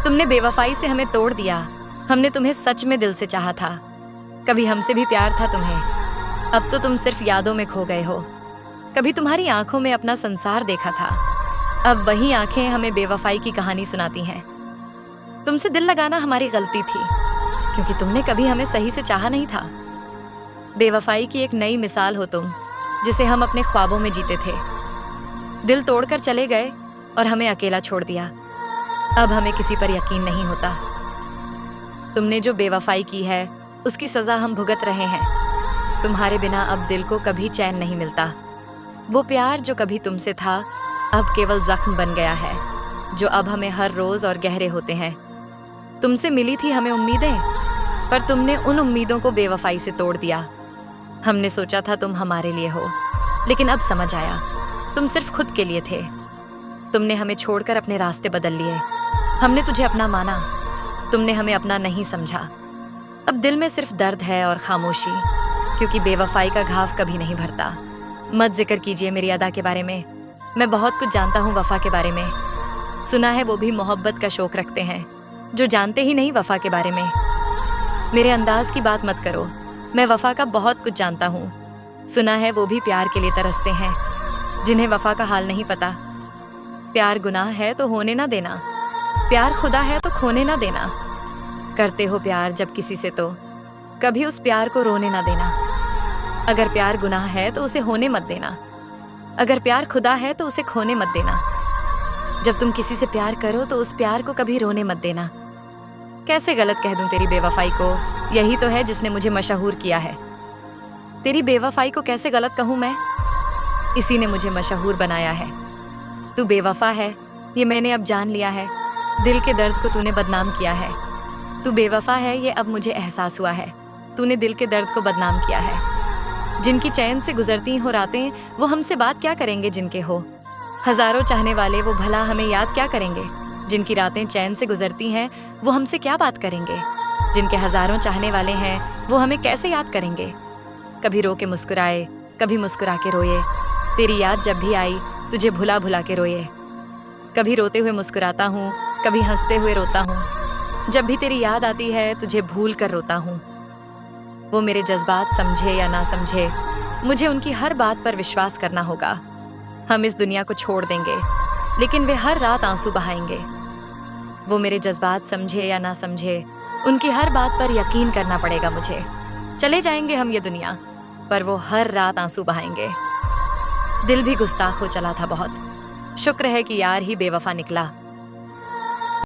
तुमने बेवफाई से हमें तोड़ दिया। हमने तुम्हें सच में दिल से चाहा था। कभी हमसे भी प्यार था तुम्हें। अब तो तुम सिर्फ यादों में खो गए हो। कभी तुम्हारी आंखों में अपना संसार देखा था। अब वही आंखें हमें बेवफाई की कहानी सुनाती हैं। तुमसे दिल लगाना हमारी गलती थी, क्योंकि तुमने कभी हमें सही से चाहा नहीं था। बेवफाई की एक नई मिसाल हो तुम, जिसे हम अपने ख्वाबों में जीते थे। दिल तोड़कर चले गए और हमें अकेला छोड़ दिया। अब हमें किसी पर यकीन नहीं होता। तुमने जो बेवफाई की है, उसकी सजा हम भुगत रहे हैं। तुम्हारे बिना अब दिल को कभी चैन नहीं मिलता। वो प्यार जो कभी तुमसे था, अब केवल जख्म बन गया है, जो अब हमें हर रोज और गहरे होते हैं। तुमसे मिली थी हमें उम्मीदें, पर तुमने उन उम्मीदों को बेवफाई से तोड़ दिया। हमने सोचा था तुम हमारे लिए हो, लेकिन अब समझ आया तुम सिर्फ खुद के लिए थे। तुमने हमें छोड़कर अपने रास्ते बदल लिए। हमने तुझे अपना माना, तुमने हमें अपना नहीं समझा। अब दिल में सिर्फ दर्द है और खामोशी, क्योंकि बेवफाई का घाव कभी नहीं भरता। मत जिक्र कीजिए मेरी अदा के बारे में। मैं बहुत कुछ जानता हूँ वफा के बारे में। सुना है वो भी मोहब्बत का शौक रखते हैं, जो जानते ही नहीं वफा के बारे में। मेरे अंदाज की बात मत करो। मैं वफा का बहुत कुछ जानता हूँ। सुना है वो भी प्यार के लिए तरसते हैं, जिन्हें वफा का हाल नहीं पता। प्यार गुनाह है तो होने ना देना। प्यार खुदा है तो खोने ना देना। करते हो प्यार जब किसी से, तो कभी उस प्यार को रोने ना देना। अगर प्यार गुनाह है तो उसे होने मत देना। अगर प्यार खुदा है तो उसे खोने मत देना। जब तुम किसी से प्यार करो तो उस प्यार को कभी रोने मत देना। कैसे गलत कह दूं तेरी बेवफाई को? यही तो है जिसने मुझे मशहूर किया है। तेरी बेवफाई को कैसे गलत कहूं मैं? इसी ने मुझे मशहूर बनाया है। तू बेवफा है, ये मैंने अब जान लिया है। दिल के दर्द को तूने बदनाम किया है। तू बेवफा है, ये अब मुझे एहसास हुआ है। तूने दिल के दर्द को बदनाम किया है। जिनकी चैन से गुजरती हो रातें, वो हमसे बात क्या करेंगे जिनके हो। हजारों चाहने वाले वो भला हमें याद क्या करेंगे। जिनकी रातें चैन से गुजरती हैं, वो हमसे क्या बात करेंगे। जिनके हजारों चाहने वाले हैं, वो हमें कैसे याद करेंगे। कभी रो के मुस्कुराए, कभी मुस्कुरा के रोए। तेरी याद जब भी आई, तुझे भुला भुला के रोए। कभी रोते हुए मुस्कुराता हूँ, कभी हंसते हुए रोता हूँ। जब भी तेरी याद आती है, तुझे भूल कर रोता हूँ। वो मेरे जज्बात समझे या ना समझे, मुझे उनकी हर बात पर विश्वास करना होगा। हम इस दुनिया को छोड़ देंगे, लेकिन वे हर रात आंसू बहाएंगे। वो मेरे जज्बात समझे या ना समझे, उनकी हर बात पर यकीन करना पड़ेगा मुझे। चले जाएंगे हम ये दुनिया, पर वो हर रात आंसू बहाएंगे। दिल भी गुस्ताख हो चला था बहुत। शुक्र है कि यार ही बेवफा निकला।